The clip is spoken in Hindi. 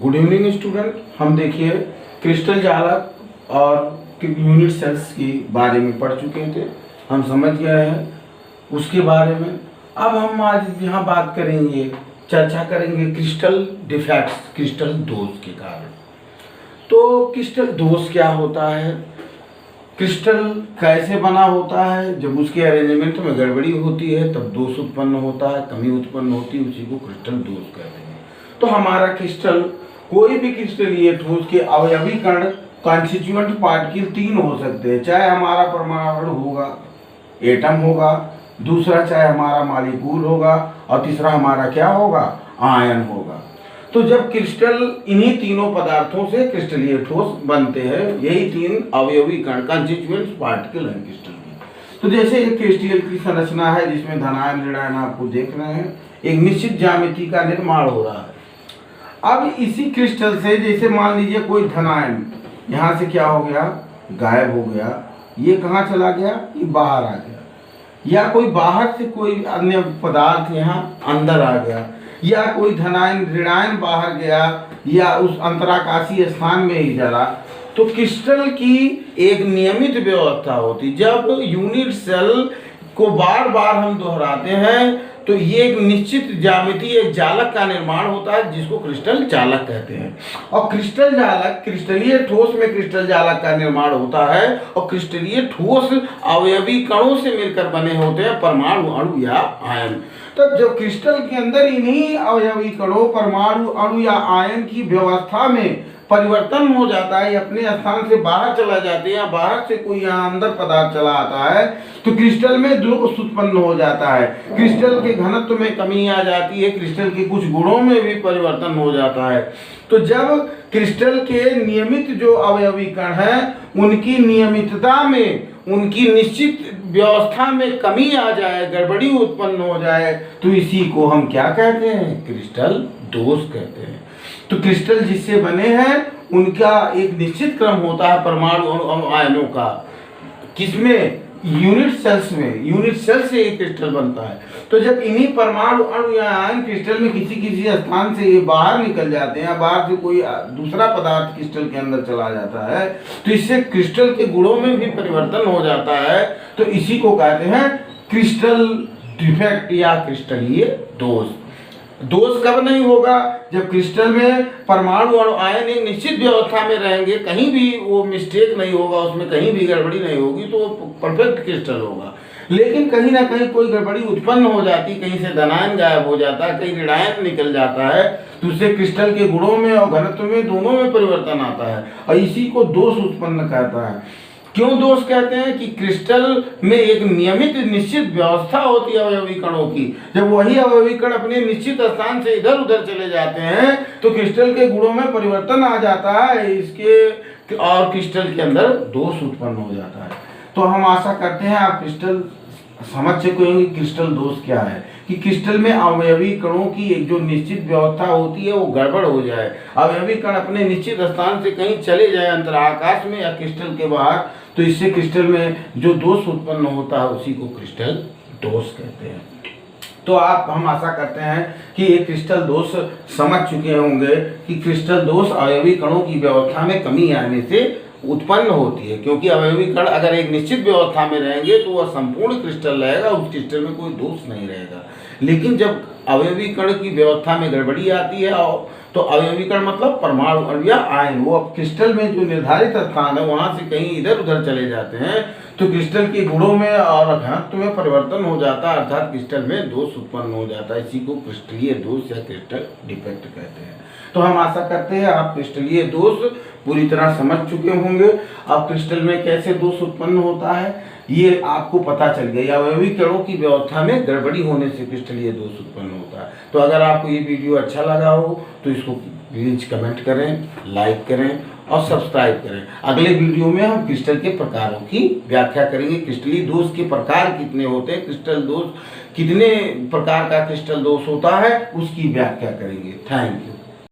Good evening student. हम देखिए क्रिस्टल जालक और यूनिट सेल्स के बारे में पढ़ चुके थे, हम समझ गए हैं उसके बारे में। अब हम आज यहाँ बात करेंगे, चर्चा करेंगे क्रिस्टल डिफेक्ट्स, क्रिस्टल दोष के कारण। तो क्रिस्टल दोष क्या होता है, क्रिस्टल कैसे बना होता है, जब उसके अरेंजमेंट में गड़बड़ी होती है तब दोष उत्पन्न होता है, कमी उत्पन्न होती है, उसी को क्रिस्टल दोष कहते हैं। तो हमारा क्रिस्टल, कोई भी क्रिस्टलीय ठोस के अवयवी कण कॉन्स्टिट्यूएंट पार्टिकल तीन हो सकते हैं, चाहे हमारा परमाणु होगा, एटम होगा, दूसरा चाहे हमारा मॉलिक्यूल होगा और तीसरा हमारा क्या होगा, आयन होगा। तो जब क्रिस्टल, इन्हीं तीनों पदार्थों से क्रिस्टलीय ठोस बनते हैं, यही तीन अवयवी कण कॉन्स्टिट्यूएंट पार्टिकल हैं क्रिस्टल की। तो जैसे एक क्रिस्टल की संरचना है जिसमें धनायन ऋणायन आपको देख रहे हैं, एक निश्चित ज्यामिति का निर्माण हो रहा है। अब इसी क्रिस्टल से, जैसे मान लीजिए कोई धनायन यहाँ से क्या हो गया, गायब हो गया, ये कहाँ चला गया, ये बाहर आ गया, या कोई बाहर से कोई अन्य पदार्थ यहाँ अंदर आ गया, या कोई धनायन ऋणायन बाहर गया, या उस अंतराकाशीय स्थान में ही जला। तो क्रिस्टल की एक नियमित व्यवस्था होती, जब यूनिट सेल को बार बार हम दोहराते हैं तो ये एक निश्चित ज्यामिति, एक जालक का निर्माण होता है जिसको क्रिस्टल जालक कहते हैं। और क्रिस्टल जालक, क्रिस्टलीय ठोस में क्रिस्टल जालक का निर्माण होता है, और क्रिस्टलीय ठोस अवयवी कणों से मिलकर बने होते हैं, परमाणु, अणु या आयन। तो जब क्रिस्टल के अंदर इन्हीं अवयवी कणों, परमाणु, अणु या आयन की व्यवस्था में परिवर्तन हो जाता है, अपने स्थान से बाहर चला जाते हैं, या बाहर से कोई यहाँ अंदर पदार्थ चला आता है, तो क्रिस्टल में दोष उत्पन्न हो जाता है। क्रिस्टल के घनत्व में कमी आ जाती है, क्रिस्टल के कुछ गुणों में भी परिवर्तन हो जाता है। तो जब क्रिस्टल के नियमित जो अवयवी कण हैं, उनकी नियमितता में, उनकी निश्चित व्यवस्था में कमी आ जाए, गड़बड़ी उत्पन्न हो जाए, तो इसी को हम क्या कहते हैं, क्रिस्टल दोष कहते हैं। तो क्रिस्टल जिससे बने हैं उनका एक निश्चित क्रम होता है, परमाणु और आयनों का, किसमें, यूनिट सेल्स में, यूनिट सेल से एक क्रिस्टल बनता है। तो जब इन्हीं परमाणु, अणु या आयन क्रिस्टल में किसी स्थान से ये बाहर निकल जाते हैं, बाहर से कोई दूसरा पदार्थ क्रिस्टल के अंदर चला जाता है, तो इससे क्रिस्टल के गुणों में भी परिवर्तन हो जाता है। तो इसी को कहते हैं क्रिस्टल डिफेक्ट या क्रिस्टलीय दोष। दोष कब नहीं होगा, जब क्रिस्टल में परमाणु और आयन एक निश्चित व्यवस्था में रहेंगे, कहीं भी वो मिस्टेक नहीं होगा, उसमें कहीं भी गड़बड़ी नहीं होगी, तो वो परफेक्ट क्रिस्टल होगा। लेकिन कहीं ना कहीं कोई गड़बड़ी उत्पन्न हो जाती, कहीं से धनायन गायब हो जाता है, कहीं ऋणायन निकल जाता है, तो उससे क्रिस्टल के गुणों में और घनत्व में, दोनों में परिवर्तन आता है, और इसी को दोष उत्पन्न कहता है। क्यों दोष कहते हैं कि क्रिस्टल में एक नियमित निश्चित व्यवस्था होती है अवयवी कणों की, जब वही अवयवी कण अपने निश्चित स्थान से इधर उधर चले जाते हैं तो क्रिस्टल के गुणों में परिवर्तन आ जाता है, इसके और क्रिस्टल के अंदर दोष उत्पन्न हो जाता है। तो हम आशा करते हैं आप क्रिस्टल समझ चुके होंगे क्रिस्टल दोष क्या है, कि क्रिस्टल में अवयवी कणों की एक जो निश्चित व्यवस्था होती है वो गड़बड़ हो जाए, अवयवी कण अपने निश्चित स्थान से कहीं चले जाए अंतराकाश में या क्रिस्टल के बाहर, तो इससे क्रिस्टल में जो दोष उत्पन्न होता है उसी को क्रिस्टल दोष कहते हैं। तो हम आशा करते हैं कि ये क्रिस्टल दोष समझ चुके होंगे कि क्रिस्टल दोष अवयवी कणों की व्यवस्था में कमी आने से उत्पन्न होती है, क्योंकि अवयवी कण अगर एक निश्चित व्यवस्था में रहेंगे तो वह संपूर्ण क्रिस्टल रहेगा, उस क्रिस्टल में कोई दोष नहीं रहेगा। लेकिन जब अवयवी कण की व्यवस्था में गड़बड़ी आती है, तो अवयवी कण मतलब परमाणु, अणु या आयन, वो अब क्रिस्टल में जो निर्धारित स्थान है वहां से कहीं इधर उधर चले जाते हैं, तो क्रिस्टल के गुणों में और घनत्व में परिवर्तन हो जाता है, अर्थात क्रिस्टल में दोष उत्पन्न हो जाता है। इसी को क्रिस्टलीय दोष या क्रिस्टल डिफेक्ट कहते हैं। तो हम आशा करते हैं आप क्रिस्टलीय दोष पूरी तरह समझ चुके होंगे। अब क्रिस्टल में कैसे दोष उत्पन्न होता है ये आपको पता चल गया, अवयवी कणों की व्यवस्था में गड़बड़ी होने से क्रिस्टलीय दोष उत्पन्न होता है। तो अगर आपको ये वीडियो अच्छा लगा हो तो इसको प्लीज कमेंट करें, लाइक करें और सब्सक्राइब करें। अगले वीडियो में हम क्रिस्टल के प्रकारों की व्याख्या करेंगे, क्रिस्टलीय दोष के प्रकार कितने होते हैं, क्रिस्टल दोष कितने प्रकार का क्रिस्टल दोष होता है, उसकी व्याख्या करेंगे। Thank you.